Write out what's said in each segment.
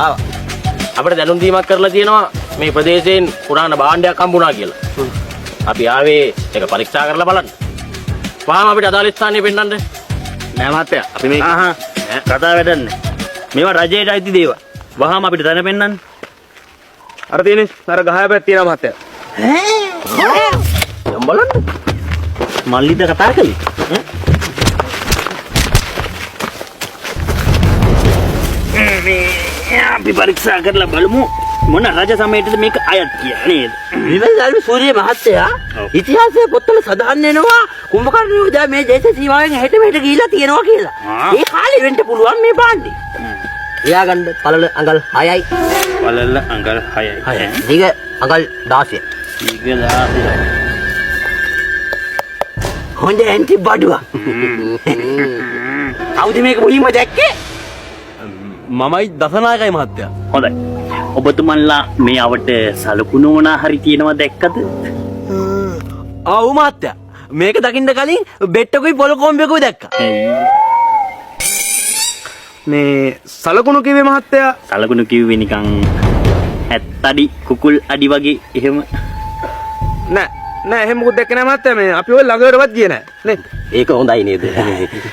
ආවා. අපිට දැනුම් දීමක් කරලා තියෙනවා මේ ප්‍රදේශයෙන් පුරාණ භාණ්ඩයක් හම්බුණා කියලා. අපි ආවේ ඒක පරීක්ෂා කරලා බලන්න. වහාම අපිට අදාළ ස්ථානය පෙන්නන්න. නෑ මහත්තයා අපි මේ කතා වැඩන්නේ. මේවා රජයට අයිති දේවල්. වහාම අපිට දැන පෙන්නන්න. අර තියෙන්නේ අර ගහය පැත්තේ තියෙනවා මහත්තයා. යම් බලන්න. මල්ලිද කතා කළේ? අපි පරීක්ෂා කරලා බලමු මොන රජ සමයටද මේක අයත් කියලා නේද? විමල්ලාල් සූරිය මහත්තයා ඉතිහාසයේ පොත්වල සඳහන් වෙනවා කුම්භකර්ණ යෝධයා මේ දේශ සීමාවෙන් හෙට මෙහෙට ගිහිලා තියෙනවා කියලා. ඒ කාලේ වෙන්න පුළුවන් මේ පාණ්ඩේ. එයා ගන්න පළල අඟල් 6යි. පළල අඟල් 6යි. දිග අඟල් 16යි. දිග 16යි. හොඳ ඇන්ටි බඩුවක්. කවුද මේක මුලින්ම දැක්කේ? මමයි දසනායකයි මහත්තයා. හොඳයි. ඔබතුමන්ලා මේ අවට සලකුණු මොනා හරි තියෙනවා දැක්කද? ආව් මහත්තයා. මේක දකින්න කලින් බෙට්ටකුයි පොල් කොම්බෙකුයි දැක්කා. මේ සලකුණු කිව්වේ මහත්තයා සලකුණු කිව්වේ නිකන් ඇත්තඩි කුකුල් අඩි වගේ එහෙම නෑ එහෙම මොකද දැක්කේ නෑ මහත්තයා මේ අපි ඔය ළඟටවත් ගියේ නෑ නේ. ඒක හොඳයි නේද?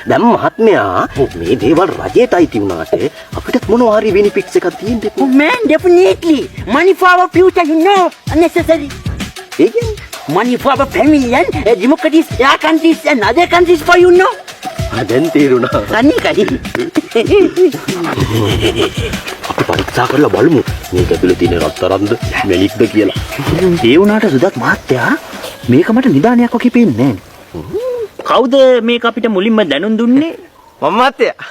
දැන් මහත්මයා මේ දේවල් රජයට අයිති වුණාට අපිට මොනවා හරි බෙනිෆිට්ස් එකක් තියෙන්න එපා. Man, definitely. Money for our future, you know, unnecessary. Again, money for our family and democracies, our countries and other countries for you know. දැන් තේරුණා. අනිකයි. අපි පරීක්ෂා කරලා බලමු මේක ඇතුලේ තියෙන රත්තරන්ද මැණික්ද කියලා. ඒ වුණාට සුදත් මහත්තයා මේක මට නිදානයක් වගේ පේන්නේ නෑනේ. කවුද මේක අපිට මුලින්ම දැනුම් දුන්නේ? මම මහත්තයා.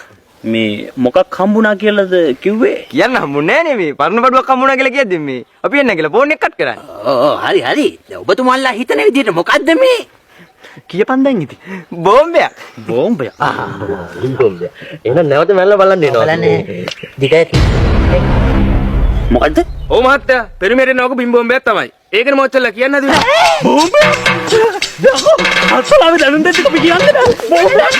මේ මොකක් හම්බුණා කියලාද කිව්වේ? කියන්න හම්බුනේ නෑනේ මේ පරණ බඩුවක් හම්බුණා කියලා කියද්දි මේ අපි එන්න කියලා ෆෝන් එක කට් කරන්නේ. හරි හරි. දැන් ඔබතුමාලා හිතන විදිහට මොකද්ද මේ? කියපන් දැන් ඉතින්. බෝම්බයක්. බෝම්බයක්. බෝම්බය. එහෙනම් නැවත මැල්ල බලන්න එනවා. බලන්නේ දිගයි. මොකද්ද? ඔව් මහත්තයා පෙරිමේරේ නෝක බිම් බෝම්බයක් තමයි. ඒකනේ මොච්චල්ලා කියන්න හදුනේ. බෝම්බයක්. දකෝ අසලාවේ දැනුම් දෙන්න අපි කියන්නේ නෑ. බෝම්බයක්.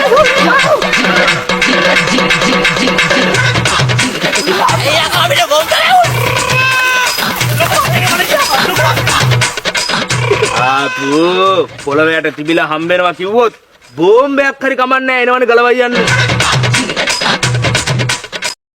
ආපු පොළවයට තිබිලා හම්බෙනවා කිව්වොත් බෝම්බයක් හරි කමන්නේ නෑ එනවනේ ගලවයි යන්නේ.